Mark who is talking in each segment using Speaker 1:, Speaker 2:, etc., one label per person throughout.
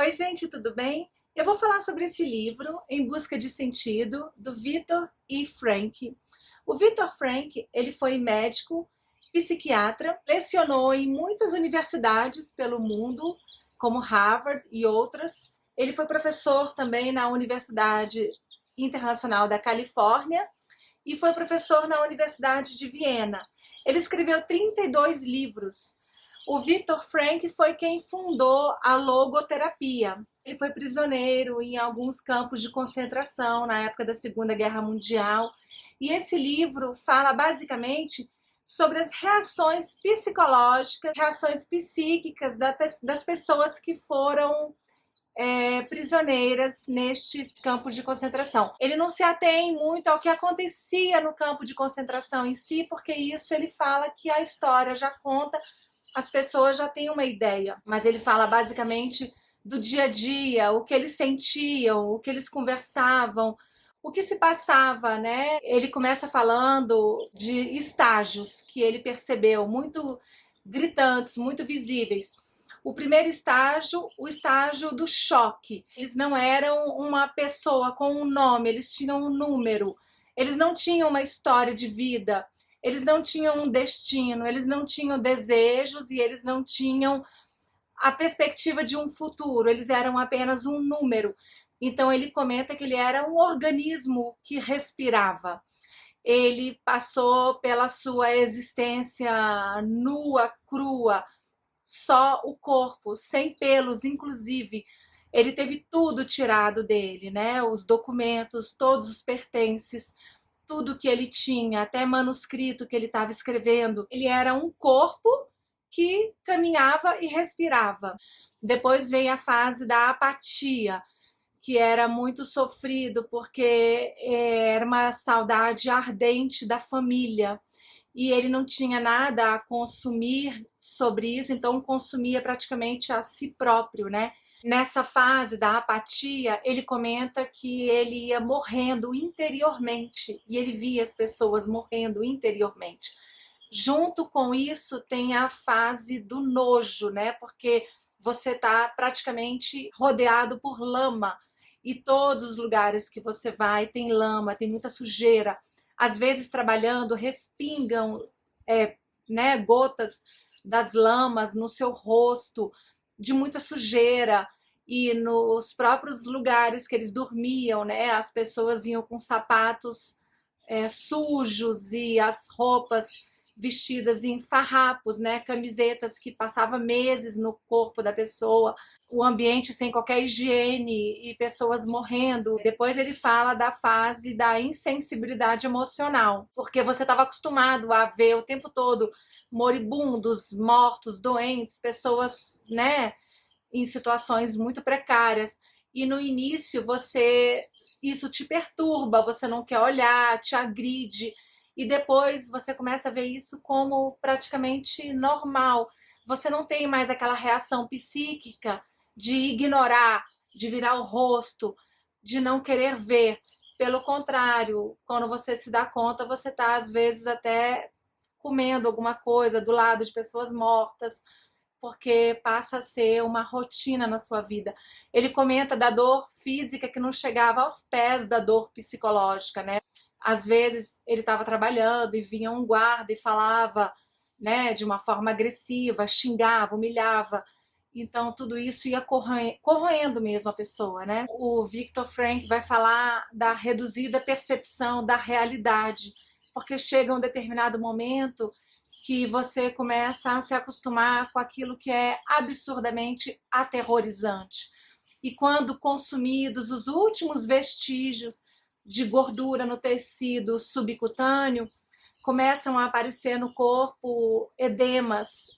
Speaker 1: Oi, gente, tudo bem? Eu vou falar sobre esse livro, Em Busca de Sentido, do Viktor E. Frankl. O Viktor Frankl, ele foi médico, psiquiatra, lecionou em muitas universidades pelo mundo, como Harvard e outras. Ele foi professor também na Universidade Internacional da Califórnia e foi professor na Universidade de Viena. Ele escreveu 32 livros. O Viktor Frankl foi quem fundou a logoterapia. Ele foi prisioneiro em alguns campos de concentração na época da Segunda Guerra Mundial. E esse livro fala basicamente sobre as reações psicológicas, reações psíquicas das pessoas que foram prisioneiras neste campo de concentração. Ele não se atém muito ao que acontecia no campo de concentração em si, porque isso ele fala que a história já conta, as pessoas já têm uma ideia, mas ele fala basicamente do dia a dia, o que eles sentiam, o que eles conversavam, o que se passava, né? Ele começa falando de estágios que ele percebeu muito gritantes, muito visíveis. O primeiro estágio, o estágio do choque. Eles não eram uma pessoa com um nome, eles tinham um número. Eles não tinham uma história de vida, eles não tinham um destino, eles não tinham desejos e eles não tinham a perspectiva de um futuro, eles eram apenas um número. Então ele comenta que ele era um organismo que respirava. Ele passou pela sua existência nua, crua, só o corpo, sem pelos, inclusive. Ele teve tudo tirado dele, né? Os documentos, todos os pertences, tudo que ele tinha, até manuscrito que ele estava escrevendo. Ele era um corpo que caminhava e respirava. Depois vem a fase da apatia, que era muito sofrido porque era uma saudade ardente da família e ele não tinha nada a consumir sobre isso, então consumia praticamente a si próprio, né? Nessa fase da apatia, ele comenta que ele ia morrendo interiormente e ele via as pessoas morrendo interiormente. Junto com isso tem a fase do nojo, né? Porque você está praticamente rodeado por lama e todos os lugares que você vai tem lama, tem muita sujeira. Às vezes trabalhando respingam né, gotas das lamas no seu rosto, de muita sujeira. E nos próprios lugares que eles dormiam, né, as pessoas iam com sapatos sujos e as roupas vestidas em farrapos, né, camisetas que passavam meses no corpo da pessoa, o ambiente sem qualquer higiene e pessoas morrendo. Depois ele fala da fase da insensibilidade emocional, porque você estava acostumado a ver o tempo todo moribundos, mortos, doentes, pessoas, né, em situações muito precárias. E no início isso te perturba, você não quer olhar, te agride, e depois você começa a ver isso como praticamente normal. Você não tem mais aquela reação psíquica de ignorar, de virar o rosto, de não querer ver. Pelo contrário, quando você se dá conta, você está às vezes até comendo alguma coisa do lado de pessoas mortas, porque passa a ser uma rotina na sua vida. Ele comenta da dor física que não chegava aos pés da dor psicológica, né? Às vezes ele estava trabalhando e vinha um guarda e falava, né, de uma forma agressiva, xingava, humilhava. Então tudo isso ia corroendo mesmo a pessoa, né? O Viktor Frankl vai falar da reduzida percepção da realidade, porque chega um determinado momento que você começa a se acostumar com aquilo que é absurdamente aterrorizante. E quando consumidos os últimos vestígios de gordura no tecido subcutâneo, começam a aparecer no corpo edemas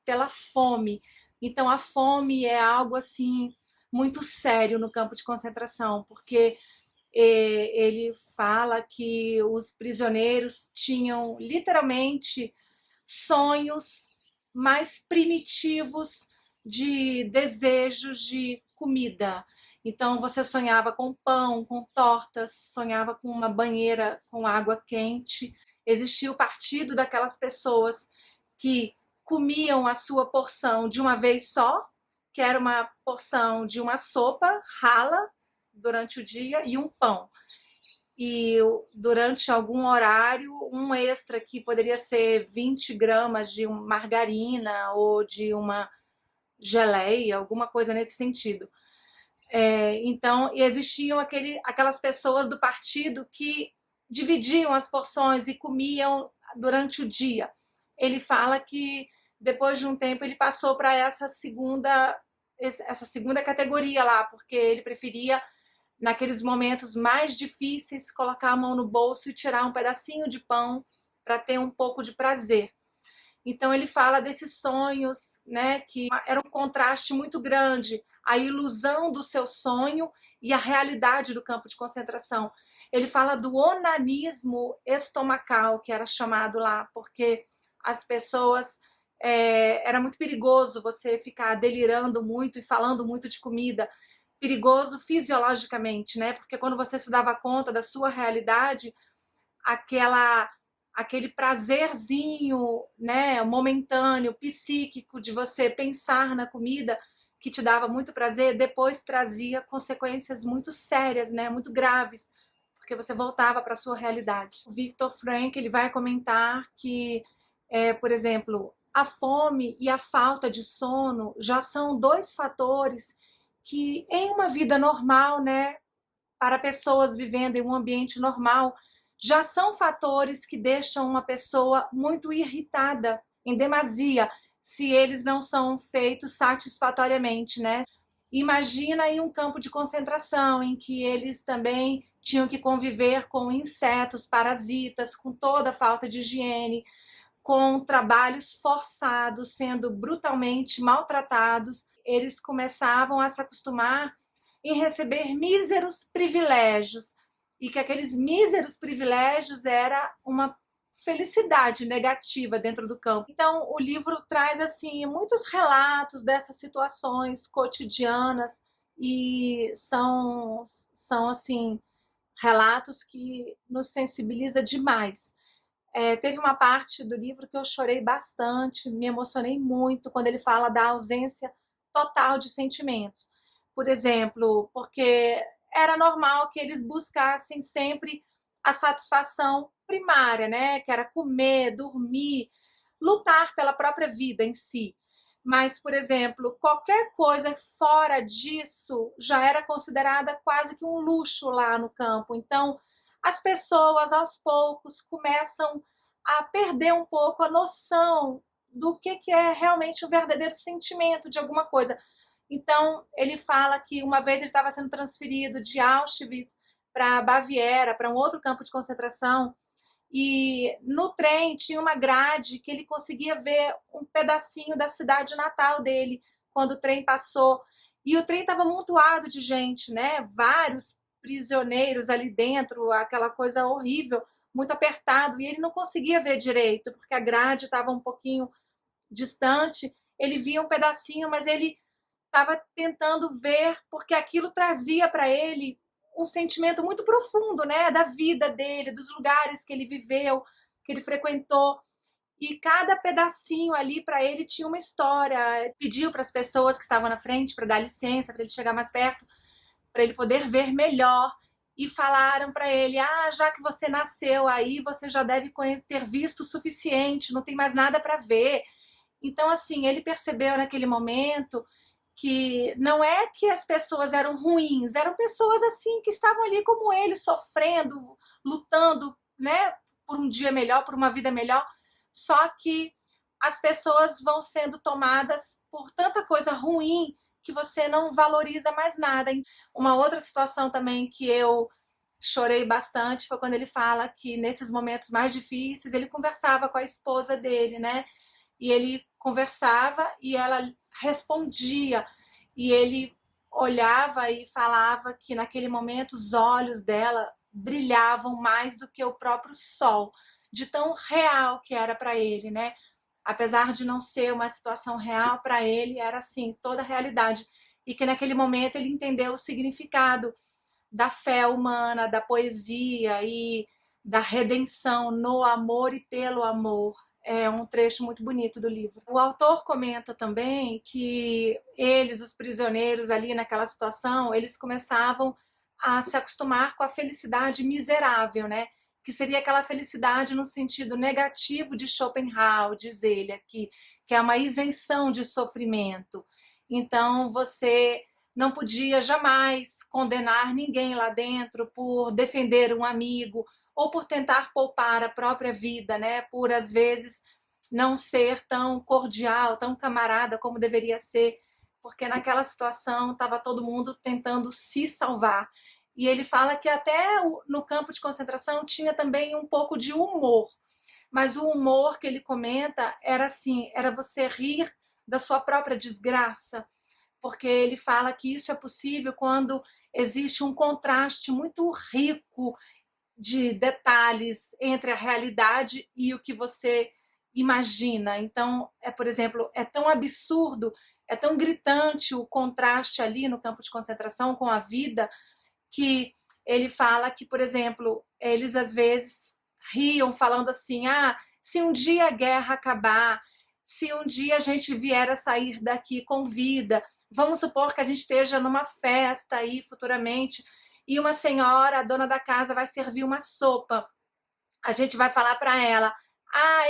Speaker 1: pela fome. Então a fome é algo assim muito sério no campo de concentração, porque ele fala que os prisioneiros tinham literalmente sonhos mais primitivos de desejos de comida. Então você sonhava com pão, com tortas, sonhava com uma banheira com água quente. Existia o partido daquelas pessoas que comiam a sua porção de uma vez só, que era uma porção de uma sopa rala durante o dia e um pão. E durante algum horário, um extra que poderia ser 20 gramas de margarina ou de uma geleia, alguma coisa nesse sentido. Então, existiam aquelas pessoas do partido que dividiam as porções e comiam durante o dia. Ele fala que depois de um tempo ele passou para essa segunda categoria lá, porque ele preferia, naqueles momentos mais difíceis, colocar a mão no bolso e tirar um pedacinho de pão para ter um pouco de prazer. Então ele fala desses sonhos, né, que era um contraste muito grande, a ilusão do seu sonho e a realidade do campo de concentração. Ele fala do onanismo estomacal, que era chamado lá, porque as pessoas... era muito perigoso você ficar delirando muito e falando muito de comida, perigoso fisiologicamente, né? Porque quando você se dava conta da sua realidade, aquele prazerzinho, né, momentâneo, psíquico de você pensar na comida, que te dava muito prazer, depois trazia consequências muito sérias, né, muito graves, porque você voltava para a sua realidade. O Viktor Frankl, ele vai comentar que, por exemplo, a fome e a falta de sono já são dois fatores que, em uma vida normal, né, para pessoas vivendo em um ambiente normal, já são fatores que deixam uma pessoa muito irritada, em demasia, se eles não são feitos satisfatoriamente, né? Imagina em um campo de concentração, em que eles também tinham que conviver com insetos, parasitas, com toda a falta de higiene, com trabalhos forçados, sendo brutalmente maltratados. Eles começavam a se acostumar em receber míseros privilégios, e que aqueles míseros privilégios era uma felicidade negativa dentro do campo. Então o livro traz assim muitos relatos dessas situações cotidianas, e são assim relatos que nos sensibiliza demais. Teve uma parte do livro que eu chorei bastante, me emocionei muito quando ele fala da ausência total de sentimentos. Por exemplo, porque era normal que eles buscassem sempre a satisfação primária, né? Que era comer, dormir, lutar pela própria vida em si. Mas, por exemplo, qualquer coisa fora disso já era considerada quase que um luxo lá no campo. Então, as pessoas, aos poucos, começam a perder um pouco a noção do que é realmente o verdadeiro sentimento de alguma coisa. Então, ele fala que uma vez ele estava sendo transferido de Auschwitz para Baviera, para um outro campo de concentração, e no trem tinha uma grade que ele conseguia ver um pedacinho da cidade natal dele quando o trem passou. E o trem estava amontoado de gente, né? Vários prisioneiros ali dentro, aquela coisa horrível, muito apertado, e ele não conseguia ver direito, porque a grade estava um pouquinho distante. Ele via um pedacinho, mas ele estava tentando ver, porque aquilo trazia para ele um sentimento muito profundo, né, da vida dele, dos lugares que ele viveu, que ele frequentou. E cada pedacinho ali para ele tinha uma história. Pediu para as pessoas que estavam na frente para dar licença, para ele chegar mais perto, para ele poder ver melhor. E falaram para ele: já que você nasceu aí, você já deve ter visto o suficiente, não tem mais nada para ver. Então, assim, ele percebeu naquele momento que não é que as pessoas eram ruins, eram pessoas assim que estavam ali como ele, sofrendo, lutando, né, por um dia melhor, por uma vida melhor. Só que as pessoas vão sendo tomadas por tanta coisa ruim que você não valoriza mais nada. Uma outra situação também que eu chorei bastante foi quando ele fala que nesses momentos mais difíceis ele conversava com a esposa dele, né? E ele conversava e ela respondia, e ele olhava e falava que naquele momento os olhos dela brilhavam mais do que o próprio sol, de tão real que era para ele, né? Apesar de não ser uma situação real, para ele era assim, toda a realidade. E que naquele momento ele entendeu o significado da fé humana, da poesia e da redenção no amor e pelo amor. É um trecho muito bonito do livro. O autor comenta também que eles, os prisioneiros ali naquela situação, eles começavam a se acostumar com a felicidade miserável, né? Que seria aquela felicidade no sentido negativo de Schopenhauer, diz ele aqui, que é uma isenção de sofrimento. Então você não podia jamais condenar ninguém lá dentro por defender um amigo ou por tentar poupar a própria vida, né? Por às vezes não ser tão cordial, tão camarada como deveria ser, porque naquela situação estava todo mundo tentando se salvar. E ele fala que até no campo de concentração tinha também um pouco de humor, mas o humor que ele comenta era assim, era você rir da sua própria desgraça, porque ele fala que isso é possível quando existe um contraste muito rico de detalhes entre a realidade e o que você imagina. Então, por exemplo, é tão absurdo, é tão gritante o contraste ali no campo de concentração com a vida, que ele fala que, por exemplo, eles às vezes riam falando assim, se um dia a guerra acabar, se um dia a gente vier a sair daqui com vida, vamos supor que a gente esteja numa festa aí futuramente e uma senhora, a dona da casa, vai servir uma sopa. A gente vai falar para ela,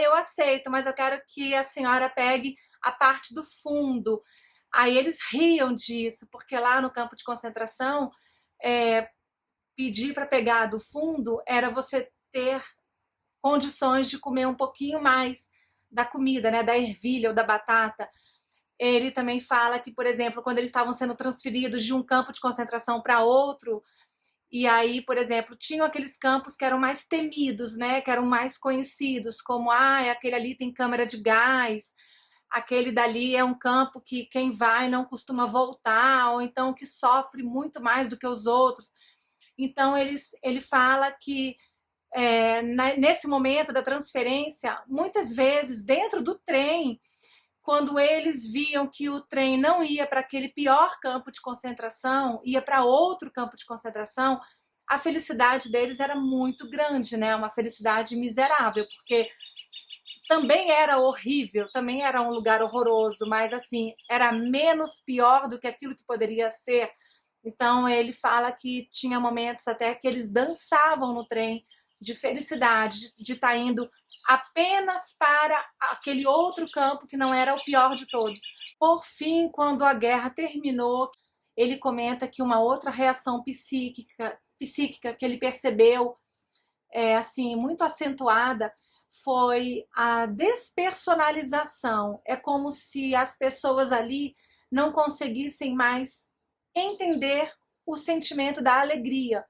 Speaker 1: eu aceito, mas eu quero que a senhora pegue a parte do fundo. Aí eles riam disso, porque lá no campo de concentração, pedir para pegar do fundo era você ter condições de comer um pouquinho mais da comida, né, da ervilha ou da batata. Ele também fala que, por exemplo, quando eles estavam sendo transferidos de um campo de concentração para outro, e aí, por exemplo, tinham aqueles campos que eram mais temidos, né, que eram mais conhecidos, como, aquele ali tem câmara de gás, aquele dali é um campo que quem vai não costuma voltar, ou então que sofre muito mais do que os outros. Então, ele fala que nesse momento da transferência, muitas vezes dentro do trem, quando eles viam que o trem não ia para aquele pior campo de concentração, ia para outro campo de concentração, a felicidade deles era muito grande, né? Uma felicidade miserável, porque também era horrível, também era um lugar horroroso, mas assim, era menos pior do que aquilo que poderia ser. Então ele fala que tinha momentos até que eles dançavam no trem de felicidade, de estar indo apenas para aquele outro campo que não era o pior de todos. Por fim, quando a guerra terminou, ele comenta que uma outra reação psíquica que ele percebeu, assim, muito acentuada, foi a despersonalização. É como se as pessoas ali não conseguissem mais entender o sentimento da alegria.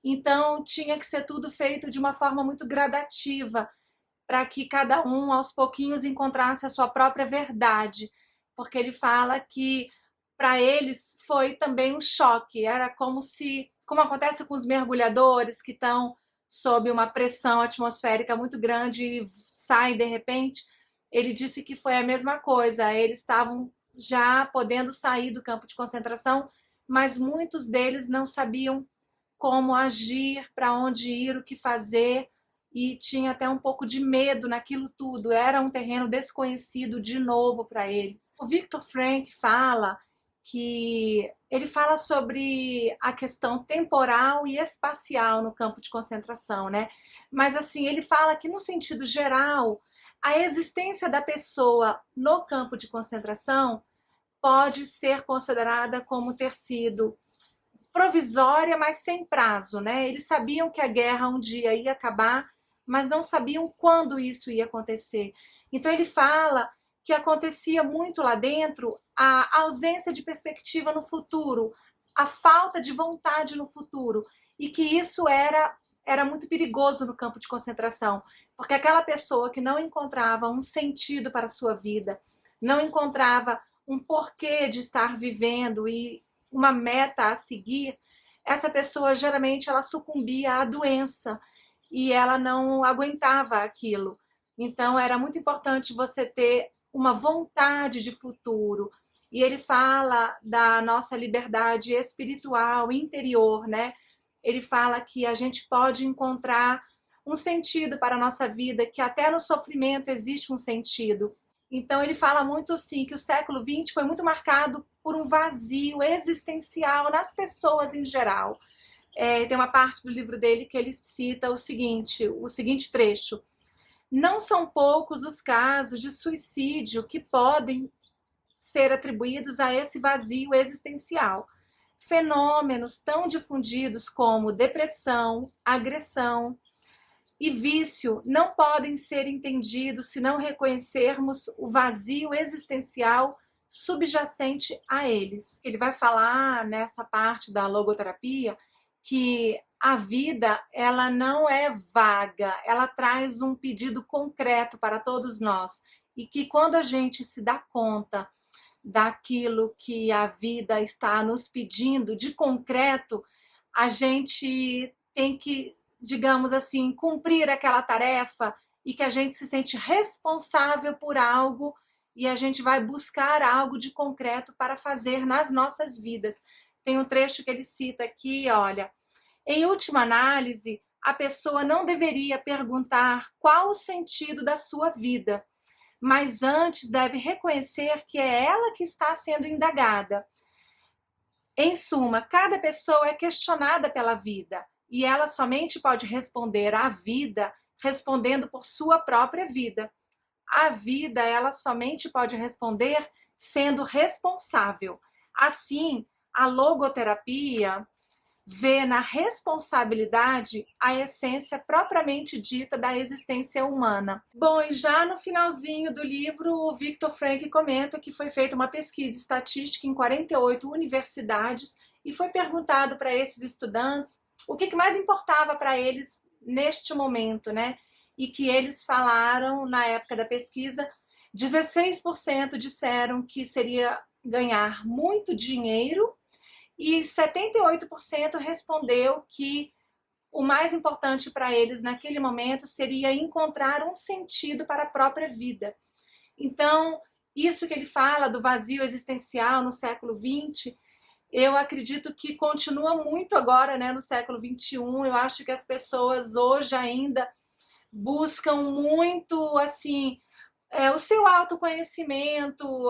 Speaker 1: Então, tinha que ser tudo feito de uma forma muito gradativa, para que cada um, aos pouquinhos, encontrasse a sua própria verdade. Porque ele fala que, para eles, foi também um choque. Era como se, como acontece com os mergulhadores, que estão sob uma pressão atmosférica muito grande e saem de repente. Ele disse que foi a mesma coisa. Eles estavam já podendo sair do campo de concentração, mas muitos deles não sabiam como agir, para onde ir, o que fazer, e tinha até um pouco de medo naquilo tudo. Era um terreno desconhecido de novo para eles. O Viktor Frankl fala que ele fala sobre a questão temporal e espacial no campo de concentração, né? Mas assim, ele fala que no sentido geral, a existência da pessoa no campo de concentração pode ser considerada como ter sido provisória, mas sem prazo, né? Eles sabiam que a guerra um dia ia acabar, mas não sabiam quando isso ia acontecer. Então ele fala que acontecia muito lá dentro a ausência de perspectiva no futuro, a falta de vontade no futuro, e que isso era muito perigoso no campo de concentração, porque aquela pessoa que não encontrava um sentido para a sua vida, não encontrava um porquê de estar vivendo e uma meta a seguir, essa pessoa geralmente ela sucumbia à doença e ela não aguentava aquilo. Então era muito importante você ter uma vontade de futuro. E ele fala da nossa liberdade espiritual, interior, né? Ele fala que a gente pode encontrar um sentido para a nossa vida, que até no sofrimento existe um sentido. Então ele fala muito assim, que o século XX foi muito marcado por um vazio existencial nas pessoas em geral. Tem uma parte do livro dele que ele cita o seguinte trecho: não são poucos os casos de suicídio que podem ser atribuídos a esse vazio existencial. Fenômenos tão difundidos como depressão, agressão e vício não podem ser entendidos se não reconhecermos o vazio existencial subjacente a eles. Ele vai falar nessa parte da logoterapia que a vida, ela não é vaga, ela traz um pedido concreto para todos nós, e que quando a gente se dá conta daquilo que a vida está nos pedindo de concreto, a gente tem que, digamos assim, cumprir aquela tarefa, e que a gente se sente responsável por algo e a gente vai buscar algo de concreto para fazer nas nossas vidas. Tem um trecho que ele cita aqui, olha: em última análise, a pessoa não deveria perguntar qual o sentido da sua vida, mas antes deve reconhecer que é ela que está sendo indagada. Em suma, cada pessoa é questionada pela vida, e ela somente pode responder à vida respondendo por sua própria vida. A vida, ela somente pode responder sendo responsável. Assim, a logoterapia vê na responsabilidade a essência propriamente dita da existência humana. Bom, e já no finalzinho do livro, o Viktor Frankl comenta que foi feita uma pesquisa estatística em 48 universidades e foi perguntado para esses estudantes o que mais importava para eles neste momento, né? E que eles falaram, na época da pesquisa, 16% disseram que seria ganhar muito dinheiro, e 78% respondeu que o mais importante para eles naquele momento seria encontrar um sentido para a própria vida. Então, isso que ele fala do vazio existencial no século XX, eu acredito que continua muito agora, né, no século XXI. Eu acho que as pessoas hoje ainda buscam muito, assim, o seu autoconhecimento,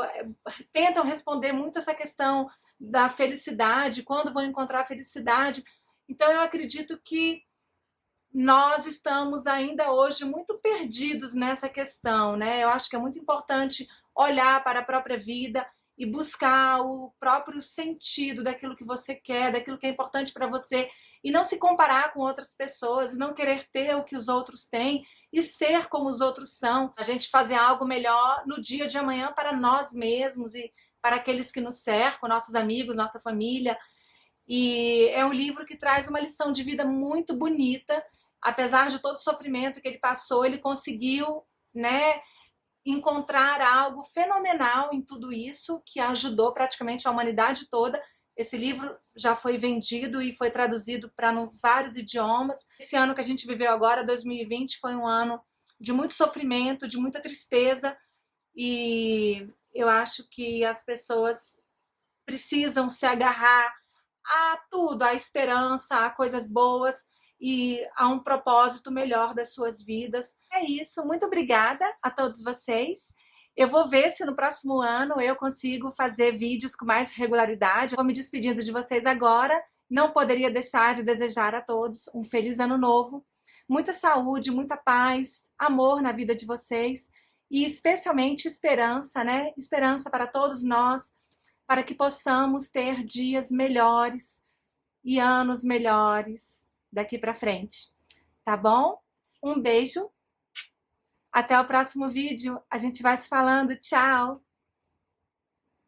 Speaker 1: tentam responder muito essa questão da felicidade, quando vão encontrar a felicidade. Então eu acredito que nós estamos ainda hoje muito perdidos nessa questão, né? Eu acho que é muito importante olhar para a própria vida e buscar o próprio sentido daquilo que você quer, daquilo que é importante para você, e não se comparar com outras pessoas, não querer ter o que os outros têm e ser como os outros são. A gente fazer algo melhor no dia de amanhã para nós mesmos e para aqueles que nos cercam, nossos amigos, nossa família. E é um livro que traz uma lição de vida muito bonita. Apesar de todo o sofrimento que ele passou, ele conseguiu, né, encontrar algo fenomenal em tudo isso, que ajudou praticamente a humanidade toda. Esse livro já foi vendido e foi traduzido para vários idiomas. Esse ano que a gente viveu agora, 2020, foi um ano de muito sofrimento, de muita tristeza, e eu acho que as pessoas precisam se agarrar a tudo, a esperança, a coisas boas e a um propósito melhor das suas vidas. É isso, muito obrigada a todos vocês. Eu vou ver se no próximo ano eu consigo fazer vídeos com mais regularidade. Vou me despedindo de vocês agora. Não poderia deixar de desejar a todos um feliz ano novo, muita saúde, muita paz, amor na vida de vocês e especialmente esperança, né? Esperança para todos nós, para que possamos ter dias melhores e anos melhores daqui para frente. Tá bom? Um beijo. Até o próximo vídeo. A gente vai se falando. Tchau!